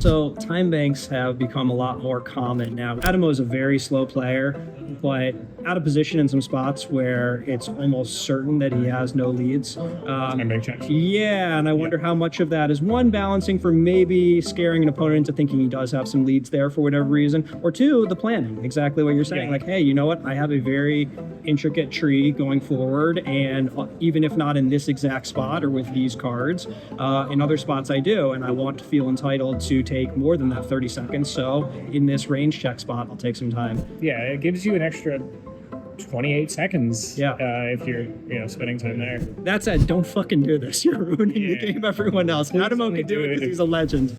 So time banks have become a lot more common now. Adamo is a very slow player, but out of position in some spots where it's almost certain that he has no leads. Time bank checks. Yeah, and I wonder how much of that is one, balancing for maybe scaring an opponent into thinking he does have some leads there for whatever reason, or two, the planning, exactly what you're saying. Yeah. Like, hey, you know what? I have a very intricate tree going forward, and even if not in this exact spot or with these cards, in other spots I do, and I want to feel entitled to take more than that 30 seconds. So in this range check spot, I'll take some time. Yeah, it gives you an extra 28 seconds. Yeah. If you're spending time there. That said, don't fucking do this. You're ruining the game, everyone else. Please Adamo only can do do it it because if- he's a legend.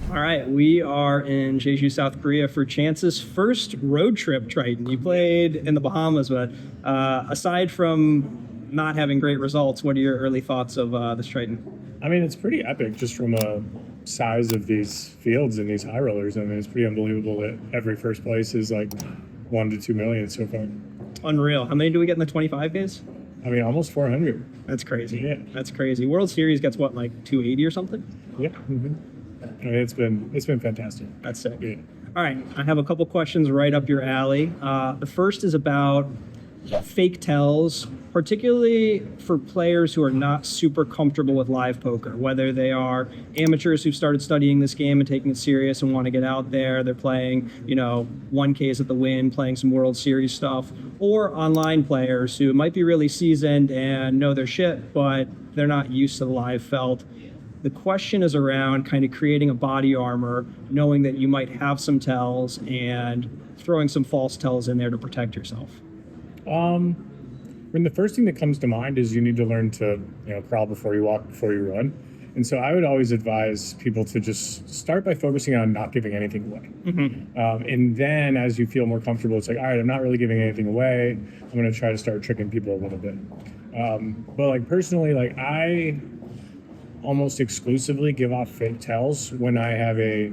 All right, we are in Jeju, South Korea for Chance's first road trip Triton. You played in the Bahamas, but aside from not having great results, what are your early thoughts of this Triton? I mean, it's pretty epic just from a size of these fields and these high rollers. I mean, it's pretty unbelievable that every first place is like 1 to 2 million so far. Unreal. How many do we get in the 25 days? I mean, almost 400. That's crazy. Yeah. That's crazy. World Series gets what, like 280 or something? Yeah. Mm-hmm. I mean, it's been fantastic. That's sick. Yeah. All right, I have a couple questions right up your alley. The first is about fake tells, particularly for players who are not super comfortable with live poker, whether they are amateurs who've started studying this game and taking it serious and want to get out there, they're playing, 1Ks at the Win, playing some World Series stuff, or online players who might be really seasoned and know their shit, but they're not used to the live felt. The question is around kind of creating a body armor, knowing that you might have some tells and throwing some false tells in there to protect yourself. I mean, the first thing that comes to mind is you need to learn to, crawl before you walk, before you run. And so I would always advise people to just start by focusing on not giving anything away. Mm-hmm. And then as you feel more comfortable, it's like, all right, I'm not really giving anything away. I'm going to try to start tricking people a little bit. But like personally, like I almost exclusively give off fake tells when I have a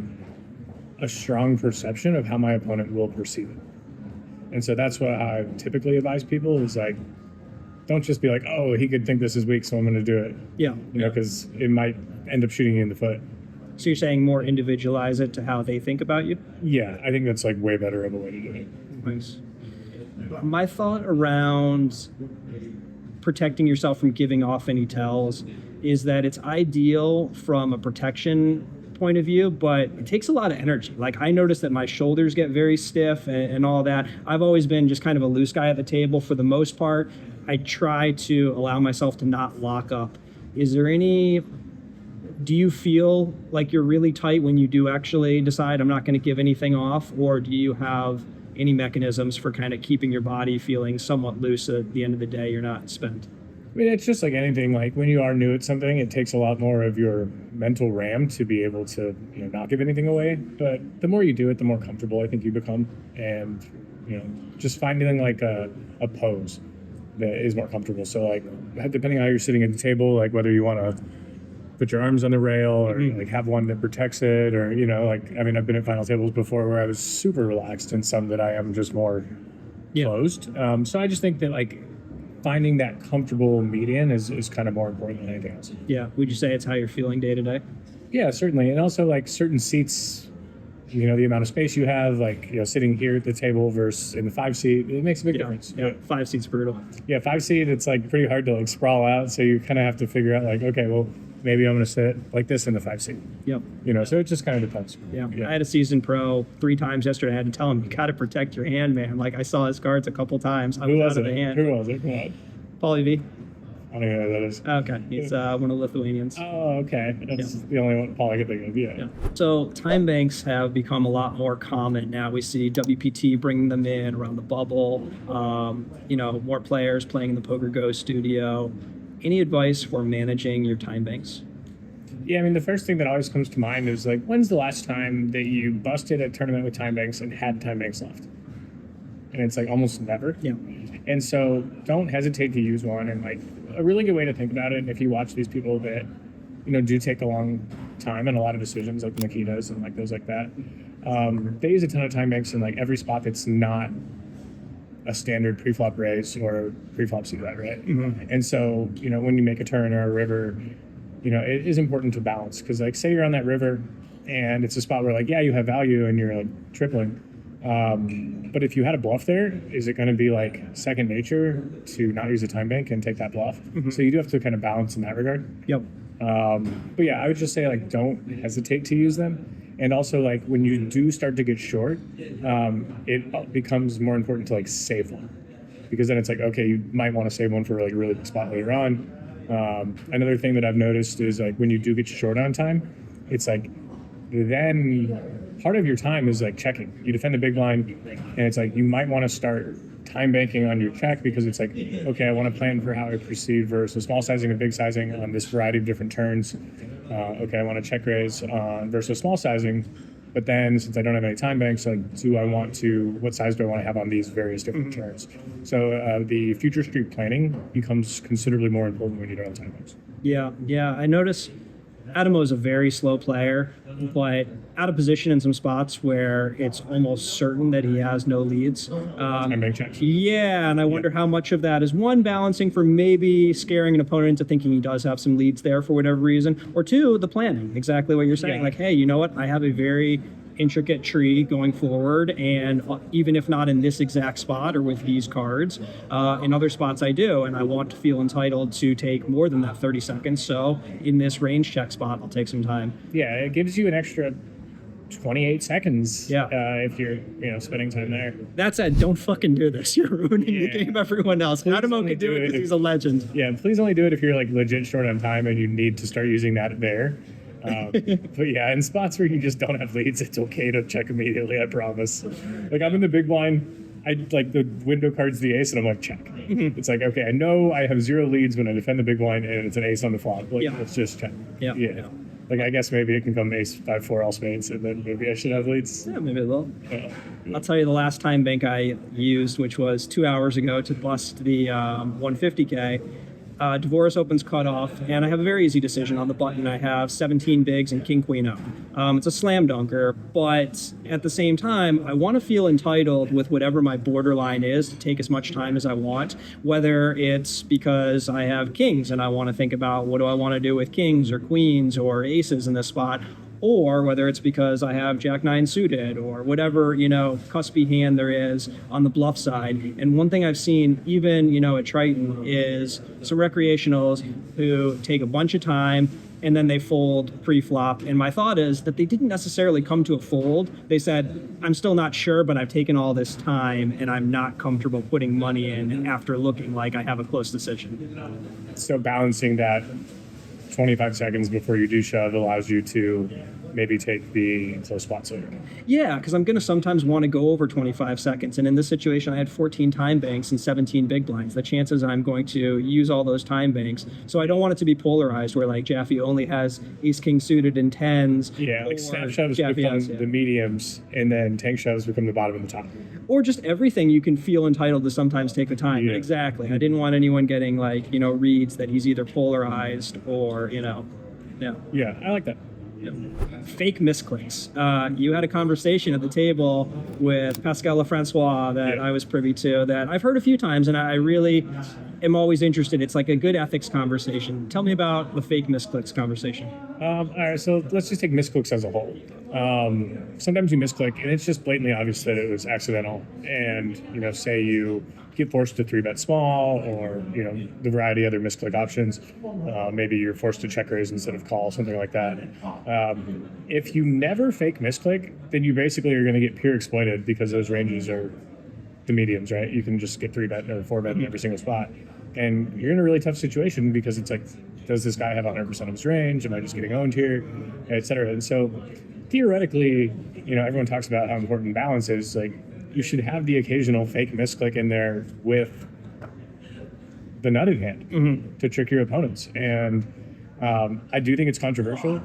strong perception of how my opponent will perceive it. And so that's what I typically advise people is like, don't just be like, oh, he could think this is weak, so I'm going to do it. Yeah. Because it might end up shooting you in the foot. So you're saying more individualize it to how they think about you? Yeah, I think that's like way better of a way to do it. Nice. My thought around protecting yourself from giving off any tells is that it's ideal from a protection point of view, but it takes a lot of energy. Like I notice that my shoulders get very stiff and all that. I've always been just kind of a loose guy at the table for the most part. I try to allow myself to not lock up. Do you feel like you're really tight when you do actually decide I'm not going to give anything off, or do you have any mechanisms for kind of keeping your body feeling somewhat loose at the end of the day you're not spent? I mean, it's just like anything. Like when you are new at something, it takes a lot more of your mental RAM to be able to, not give anything away. But the more you do it, the more comfortable I think you become. And, just finding like a pose that is more comfortable. So like, depending on how you're sitting at the table, like whether you want to put your arms on the rail or like have one that protects it, or, I've been at final tables before where I was super relaxed and some that I am just more closed. So I just think that like, finding that comfortable median is kind of more important than anything else. Yeah. Would you say it's how you're feeling day to day? Yeah, certainly. And also like certain seats, the amount of space you have, like, sitting here at the table versus in the 5 seat, it makes a big difference. Yeah. 5 seats brutal. Yeah. 5 seat, it's like pretty hard to like sprawl out. So you kind of have to figure out like, okay, well, maybe I'm going to sit like this in the 5 seat. Yep. So it just kind of depends. Yeah. I had a seasoned pro 3 times yesterday. I had to tell him, you got to protect your hand, man. Like I saw his cards a couple times. Who was out it? of the hand. Who was it? Come on. Paulie V. I don't even know who that is. Okay. He's one of the Lithuanians. Oh, okay. That's the only one Paul I could think of. Yeah. So time banks have become a lot more common now. We see WPT bringing them in around the bubble. More players playing in the Poker Go studio. Any advice for managing your time banks? Yeah, I mean, the first thing that always comes to mind is like, when's the last time that you busted a tournament with time banks and had time banks left? And it's like almost never. Yeah. And so don't hesitate to use one. And like a really good way to think about it, and if you watch these people that, do take a long time and a lot of decisions like Nikitas and like those like that, they use a ton of time banks in like every spot that's not a standard pre-flop raise or pre-flop c-bet, right? Mm-hmm. And so, when you make a turn or a river, it is important to balance because like say you're on that river and it's a spot where like, yeah, you have value and you're like tripling. But if you had a bluff there, is it going to be like second nature to not use a time bank and take that bluff? So you do have to kind of balance in that regard. Yep. But yeah, I would just say like don't hesitate to use them. And also like when you do start to get short, it becomes more important to like save one, because then it's like, okay, you might want to save one for like a really big spot later on. Another thing that I've noticed is like when you do get short on time, it's like then part of your time is like checking. You defend the big blind, and it's like you might want to start time banking on your check, because it's like, okay, I want to plan for how I proceed versus small sizing and big sizing on this variety of different turns. Okay, I want to check raise versus small sizing, but then since I don't have any time banks, like, what size do I want to have on these various different turns? So the future street planning becomes considerably more important when you don't have time banks. Yeah. I notice Adamo is a very slow player, but out of position in some spots where it's almost certain that he has no leads. Time bank checks. Yeah, and I wonder how much of that is, one, balancing for maybe scaring an opponent into thinking he does have some leads there for whatever reason, or two, the planning, exactly what you're saying. Yeah. Like, hey, you know what? I have a very intricate tree going forward, and even if not in this exact spot or with these cards, in other spots I do, and I want to feel entitled to take more than that 30 seconds. So in this range check spot, I'll take some time. Yeah, it gives you an extra 28 seconds. Yeah. If you're spending time there. That said, don't fucking do this. You're ruining the game of everyone else. Please Adamo only can do do it it because if- he's a legend. Yeah, please only do it if you're like legit short on time and you need to start using that there. But yeah, in spots where you just don't have leads, it's okay to check immediately, I promise. Like I'm in the big blind, I like the window card's the ace and I'm like, check. It's like, okay, I know I have 0 leads when I defend the big blind and it's an ace on the flop. Like, let's just check. Yeah. Like I guess maybe it can come ace 5-4 all spades and then maybe I should have leads. Yeah, maybe a little. I'll tell you the last time bank I used, which was 2 hours ago to bust the 150K. Dvoress opens cutoff, and I have a very easy decision on the button. I have 17 bigs and king queen up. It's a slam dunker, but at the same time, I want to feel entitled with whatever my borderline is to take as much time as I want, whether it's because I have kings and I want to think about what do I want to do with kings or queens or aces in this spot, or whether it's because I have Jack 9 suited or whatever, cuspy hand there is on the bluff side. And one thing I've seen, even, at Triton, is some recreationals who take a bunch of time and then they fold pre-flop. And my thought is that they didn't necessarily come to a fold. They said, I'm still not sure, but I've taken all this time and I'm not comfortable putting money in after looking like I have a close decision. So balancing that 25 seconds before you do shove allows you to maybe take the close spots later. Yeah, because I'm going to sometimes want to go over 25 seconds. And in this situation, I had 14 time banks and 17 big blinds. The chances I'm going to use all those time banks. So I don't want it to be polarized where like Jaffe only has ace king suited and tens. Yeah, like or snap shoves Jaffe become has, the mediums and then tank shoves become the bottom and the top. Or just everything you can feel entitled to sometimes take the time. Yeah. Exactly. I didn't want anyone getting like, reads that he's either polarized or, yeah. Yeah, I like that. Fake misclicks. You had a conversation at the table with Pascal Lefrancois that I was privy to that I've heard a few times, and I really am always interested. It's like a good ethics conversation. Tell me about the fake misclicks conversation. All right, so let's just take misclicks as a whole. Sometimes you misclick, and it's just blatantly obvious that it was accidental. And say you get forced to 3-bet small, or the variety of other misclick options. Maybe you're forced to check raise instead of call, something like that. If you never fake misclick, then you basically are going to get pure exploited because those ranges are the mediums, right? You can just get 3-bet or 4-bet in every single spot. And you're in a really tough situation because it's like, does this guy have 100% of his range? Am I just getting owned here? Et cetera. And so theoretically, everyone talks about how important balance is. Like, you should have the occasional fake misclick in there with the nutted hand to trick your opponents. And I do think it's controversial,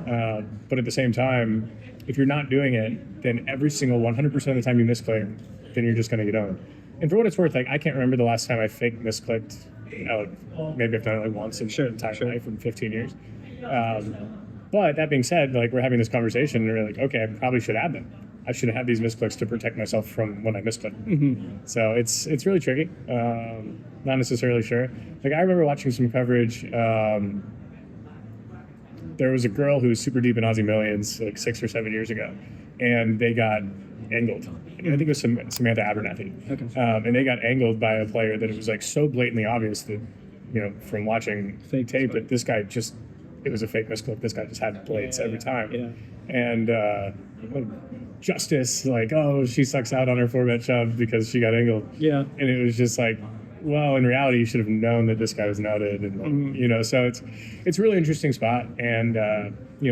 but at the same time, if you're not doing it, then every single 100% of the time you misclick, then you're just going to get owned. And for what it's worth, like I can't remember the last time I fake misclicked. Maybe I've done it like once in my entire life in 15 years. But that being said, like we're having this conversation, and we're like, okay, I probably should add them. I should have these misclicks to protect myself from when I misclick. So it's really tricky. Not necessarily sure. Like I remember watching some coverage. there was a girl who was super deep in Aussie Millions like 6 or 7 years ago, and they got angled. I think it was Samantha Abernathy. Okay. And they got angled by a player that it was like so blatantly obvious that, from watching Fake tape, misclick. that this guy just, it was a fake misclick. This guy just had blades every time. Yeah. And Justice, like, oh, she sucks out on her 4-bet shove because she got angled. Yeah. And it was just like, well, in reality, you should have known that this guy was nutted, and so it's a really interesting spot. And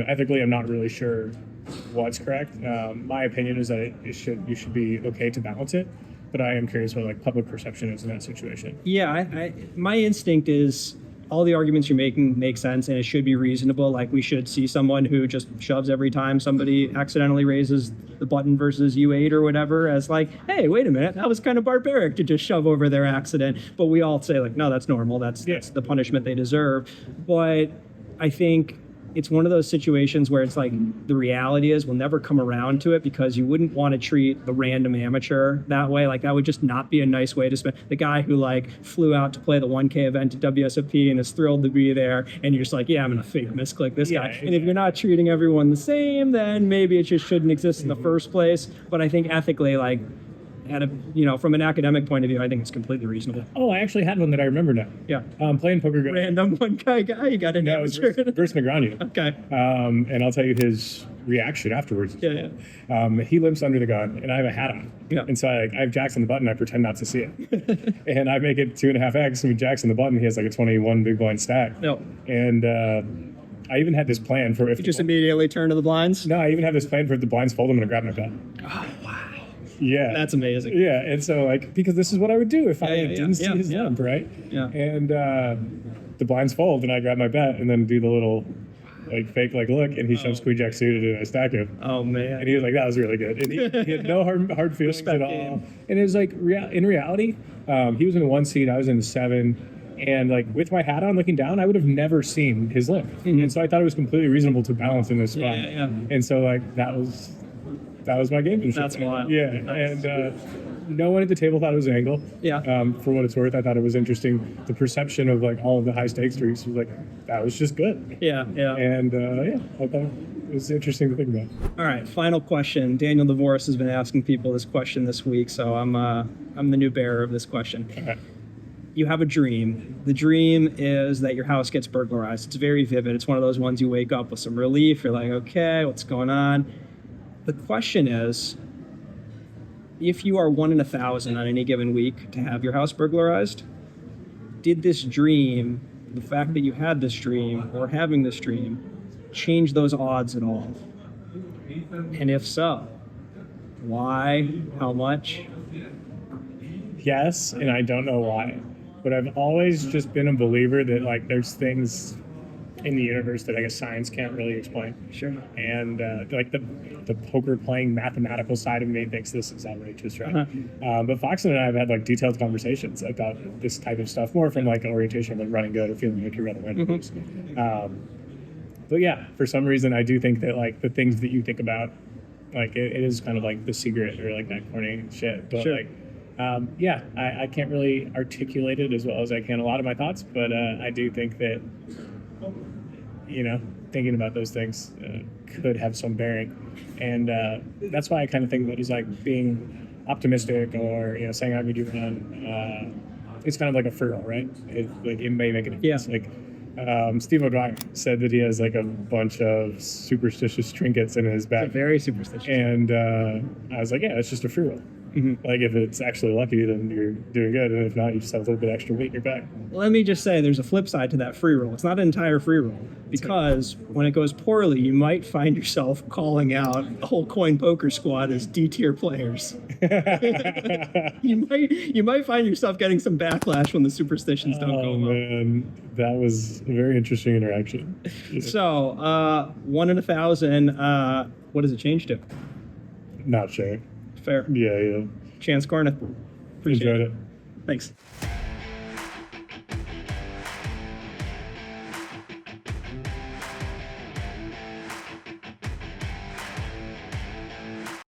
ethically, I'm not really sure what's correct. My opinion is that you should be okay to balance it, but I am curious what like public perception is in that situation. Yeah, my instinct is all the arguments you're making make sense, and it should be reasonable. Like, we should see someone who just shoves every time somebody accidentally raises the button versus U8 or whatever as like, hey, wait a minute, that was kind of barbaric to just shove over their accident. But we all say like, no, that's normal. That's the punishment they deserve. But I think it's one of those situations where it's like the reality is we'll never come around to it, because you wouldn't want to treat the random amateur that way. Like, that would just not be a nice way to spend. The guy who like flew out to play the 1K event at WSOP and is thrilled to be there, and you're just like, yeah, I'm gonna fake misclick this guy. And if you're not treating everyone the same, then maybe it just shouldn't exist in the first place. But I think ethically, like, from an academic point of view, I think it's completely reasonable. Oh, I actually had one that I remember now. Yeah. Playing poker. Random 1K guy, you got an No, it was amateur. versus Negreanu. Okay. And I'll tell you his reaction afterwards. Yeah. He limps under the gun, and I have a hat on. Yeah. And so I have jacks on the button. I pretend not to see it, and I make it 2.5x. And with jacks on the button, he has like a 21 big blind stack. No. And I even had this plan for if You just immediately turn to the blinds? No, I even have this plan for if the blinds fold, I'm gonna grab my bet. Oh, wow. Yeah. That's amazing. Yeah, and so like, because this is what I would do if I didn't see his limp, right? Yeah. And the blinds fold, and I grab my bet, and then do the little like fake like look, and he shoves queen jack suited, and I stack him. Oh man. And he was like, that was really good. And he had no hard feelings Respect at all. game. And it was like, in reality, he was in the 1 seed, I was in the 7. And like with my hat on looking down, I would have never seen his limp. And so I thought it was completely reasonable to balance in this spot. Yeah. And so like that was my game. That's wild. Yeah. Nice. And no one at the table thought it was an angle. Yeah. For what it's worth, I thought it was interesting. The perception of like all of the high stakes streaks was like, that was just good. Yeah. And I thought it was interesting to think about. All right, final question. Daniel Dvoress has been asking people this question this week, so I'm the new bearer of this question. Okay. You have a dream. The dream is that your house gets burglarized. It's very vivid. It's one of those ones you wake up with some relief. You're like, okay, what's going on? The question is, if you are 1 in 1,000 on any given week to have your house burglarized, did this dream, the fact that you had this dream or having this dream, change those odds at all? And if so, why? How much? Yes, and I don't know why, but I've always just been a believer that like there's things in the universe that I guess science can't really explain. Sure. And like the poker playing mathematical side of me thinks this is outrageous, right? But Foxon and I have had like detailed conversations about this type of stuff, more from like an orientation of like running good or feeling like you're gonna win. But yeah, for some reason I do think that like the things that you think about, like it is kind of like the secret or like that corny shit. But Sure. like I can't really articulate it as well as I can a lot of my thoughts, but I do think that, thinking about those things could have some bearing. And that's why I kind of think that he's like being optimistic or, saying I could do one. It's kind of like a free roll, right? It may make a difference. Yeah. Like Steve O'Dwyer said that he has like a bunch of superstitious trinkets in his bag. Very superstitious. And I was like, yeah, it's just a free roll. Like if it's actually lucky, then you're doing good, and if not, you just have a little bit extra weight in your back. Let me just say, there's a flip side to that free roll. It's not an entire free roll, because when it goes poorly, you might find yourself calling out the whole coin poker squad as D-tier players. You might find yourself getting some backlash when the superstitions don't go well. Man, that was a very interesting interaction. So 1 in 1,000. What does it change to? Not sure. Fair. Yeah. Chance Kornuth. Appreciate Enjoyed it. Thanks.